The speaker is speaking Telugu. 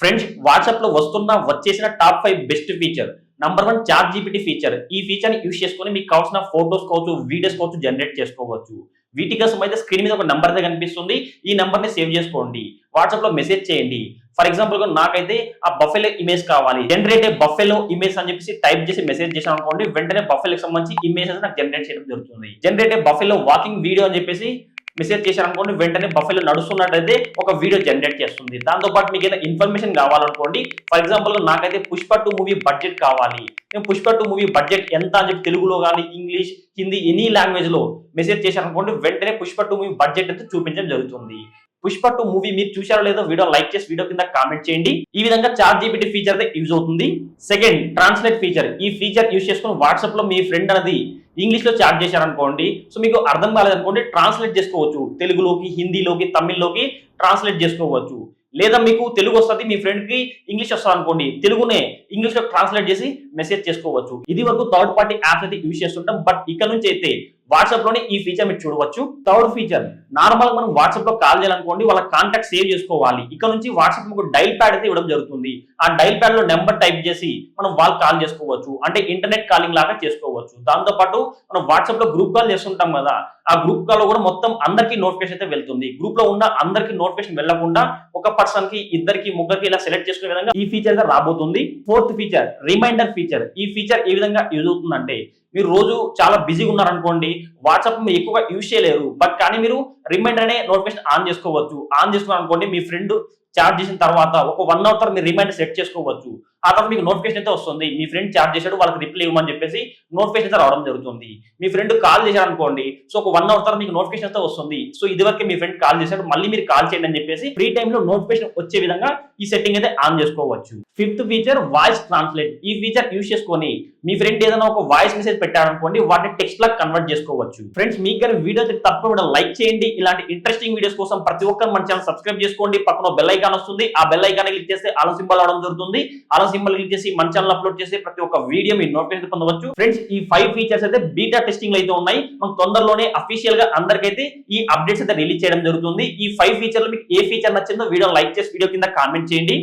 ఫ్రెండ్స్, వాట్సాప్ లో వచ్చేసిన top 5 best feature. Number 1 chat GPT feature. ఈ ఫీచర్ ని యూజ్ చేసుకొని మీకు కావాల్సిన ఫోటోస్ కావచ్చు, వీడియోస్ కావచ్చు జనరేట్ చేసుకోవచ్చు. వీటి కోసం అయితే స్క్రీన్ మీద ఒక నంబర్ అయితే కనిపిస్తుంది. ఈ నంబర్ ని సేవ్ చేసుకోండి. వాట్సాప్ లో మెసేజ్ చేయండి. ఫర్ ఎగ్జాంపుల్ గా నాకైతే ఆ బఫెలో ఇమేజ్ కావాలి. జనరేట్ బఫెలో ఇమేజ్ అని చెప్పేసి టైప్ చేసి మెసేజ్ చేశాను అనుకోండి, వెంటనే బఫెలోకి సంబంధించి ఇమేజ్ నాకు జనరేట్ చేయడం జరుగుతుంది. జనరేట్ బఫెలో వాకింగ్ వీడియో అని చెప్పేసి మెసేజ్ చేశారు అనుకోండి, వెంటనే బఫెలో నడుస్తున్నట్టయితే ఒక వీడియో జనరేట్ చేస్తుంది. దాంతో పాటు మీకు ఏదైనా ఇన్ఫర్మేషన్ కావాలనుకోండి, ఫర్ ఎగ్జాంపుల్ గా నాకైతే పుష్ప 2 మూవీ బడ్జెట్ కావాలి. నేను పుష్ప 2 మూవీ బడ్జెట్ ఎంత అని చెప్పి తెలుగులో కానీ ఇంగ్లీష్, హిందీ ఎనీ లాంగ్వేజ్ లో మెసేజ్ చేశారు అనుకోండి, వెంటనే పుష్ప 2 మూవీ బడ్జెట్ అయితే చూపించడం జరుగుతుంది. పుష్ప 2 మూవీ మీరు చూశారో లేదో వీడియో లైక్ చేసి వీడియో కింద కామెంట్ చేయండి. ఈ విధంగా చాట్ జీపీటీ ఫీచర్ అయితే యూజ్ అవుతుంది. Second, translate feature. ఈ ఫీచర్ యూజ్ చేసుకుని వాట్సాప్ లో మీ ఫ్రెండ్ అనేది ఇంగ్లీష్ లో చాట్ చేశారనుకోండి, సో మీకు అర్థం కాలేదనుకోండి, ట్రాన్స్లేట్ చేసుకోవచ్చు. తెలుగులోకి, హిందీలోకి, తమిళ్లోకి ట్రాన్స్లేట్ చేసుకోవచ్చు. లేదా మీకు తెలుగు వస్తుంది, మీ ఫ్రెండ్ కి ఇంగ్లీష్ వస్తుంది అనుకోండి, తెలుగునే ఇంగ్లీష్ లో ట్రాన్స్లేట్ చేసి మెసేజ్ చేసుకోవచ్చు. ఇది వరకు థర్డ్ పార్టీ యాప్స్ అయితే యూజ్ చేస్తుంటాం, బట్ ఇక్కడ నుంచి అయితే వాట్సాప్ లోనే ఈ ఫీచర్ మీరు చూడవచ్చు. థర్డ్ ఫీచర్, నార్మల్ మనం వాట్సాప్ లో కాల్ చేయాలనుకోండి, వాళ్ళ కాంటాక్ట్ సేవ్ చేసుకోవాలి. ఇక్కడ నుంచి వాట్సాప్ మీకు డైల్ ప్యాడ్ అయితే ఇవ్వడం జరుగుతుంది. ఆ డైల్ ప్యాడ్ లో నెంబర్ టైప్ చేసి మనం వాళ్ళు కాల్ చేసుకోవచ్చు. అంటే ఇంటర్నెట్ కాలింగ్ లాగా చేసుకోవచ్చు. దాంతో పాటు మనం వాట్సాప్ లో గ్రూప్ కాల్ చేస్తుంటాం కదా, ఆ గ్రూప్ కాల్ లో కూడా మొత్తం అందరికి నోటిఫికేషన్ అయితే వెళ్తుంది. గ్రూప్ లో ఉన్న అందరికి నోటిఫికేషన్ వెళ్లకుండా ఒక పర్సన్ కి, ఇద్దరికి, ముగ్గురికి ఇలా సెలెక్ట్ చేసుకునే విధంగా ఈ ఫీచర్ అయితే రాబోతుంది. Fourth feature, reminder feature. ఈ ఫీచర్ ఏ విధంగా యూజ్ అవుతుందంటే, మీరు రోజు చాలా బిజీగా ఉన్నారనుకోండి, వాట్సాప్ మీరు ఎక్కువగా యూజ్ చేయలేరు, బట్ కానీ మీరు రిమైండర్ అనే నోటిఫికేషన్ ఆన్ చేసుకోవచ్చు. ఆన్ చేసుకున్నారు అనుకోండి, మీ ఫ్రెండ్ చార్జ్ చేసిన తర్వాత ఒక 1 అవర్ తర్వాత మీరు రిమైండర్ సెట్ చేసుకోవచ్చు. ఆ తర్వాత మీకు నోటిఫికేషన్ అయితే వస్తుంది, మీ ఫ్రెండ్ చార్జ్ చేశాడు, వాళ్ళకి రిప్లై ఇవ్వమని చెప్పేసి నోటిఫికేషన్ అయితే రావడం జరుగుతుంది. మీ ఫ్రెండ్ కాల్ చేశారు అనుకోండి, సో ఒక 1 అవర్ తర్వాత మీకు నోటిఫికేషన్ అయితే వస్తుంది. సో ఇదివరకే మీ ఫ్రెండ్ కాల్ చేశాడు, మళ్ళీ మీరు కాల్ చేయండి అని చెప్పేసి ఫ్రీ టైమ్ లో నోటిఫికేషన్ వచ్చే విధంగా ఈ సెట్టింగ్ అయితే ఆన్ చేసుకోవచ్చు. Fifth feature, voice translate. ఈ ఫీచర్ యూజ్ చేసుకొని మీ ఫ్రెండ్ ఏదైనా ఒక వాయిస్ మెసేజ్ పెట్టారనుకోండి, వాటిని టెక్స్ట్ లా కన్వర్ట్ చేసుకోవచ్చు. ఫ్రెండ్స్, మీకు కానీ వీడియో తప్పకుండా లైక్ చేయండి. ఇలాంటి ఇంట్రెస్టింగ్ వీడియోస్ కోసం ప్రతి ఒక్కరు మన ఛానల్ సబ్స్క్రైబ్ చేసుకోండి. పక్కన బెల్ ఐకాన్ వస్తుంది, ఆ బెల్ ఐకాన్ క్లిక్ చేస్తే ఆల్ సింబల్ అవడం జరుగుతుంది. ఆల్ సింబల్ క్లిక్ చేసి మన ఛానల్ అప్లోడ్ చేసి ప్రతి ఒక్క వీడియో మీ నోటిఫికేషన్ పొందవచ్చు. ఫ్రెండ్స్, ఈ 5 ఫీచర్స్ అయితే బీటా టెస్టింగ్ లో అయితే ఉన్నాయి. మనం తొందరలోనే అఫీషియల్ గా అందరికైతే ఈ అప్డేట్స్ అయితే రిలీజ్ చేయడం జరుగుతుంది. ఈ 5 ఫీచర్లు మీకు ఏ ఫీచర్ నచ్చిందో వీడియో లైక్ చేసి వీడియో కింద కామెంట్ చేయండి.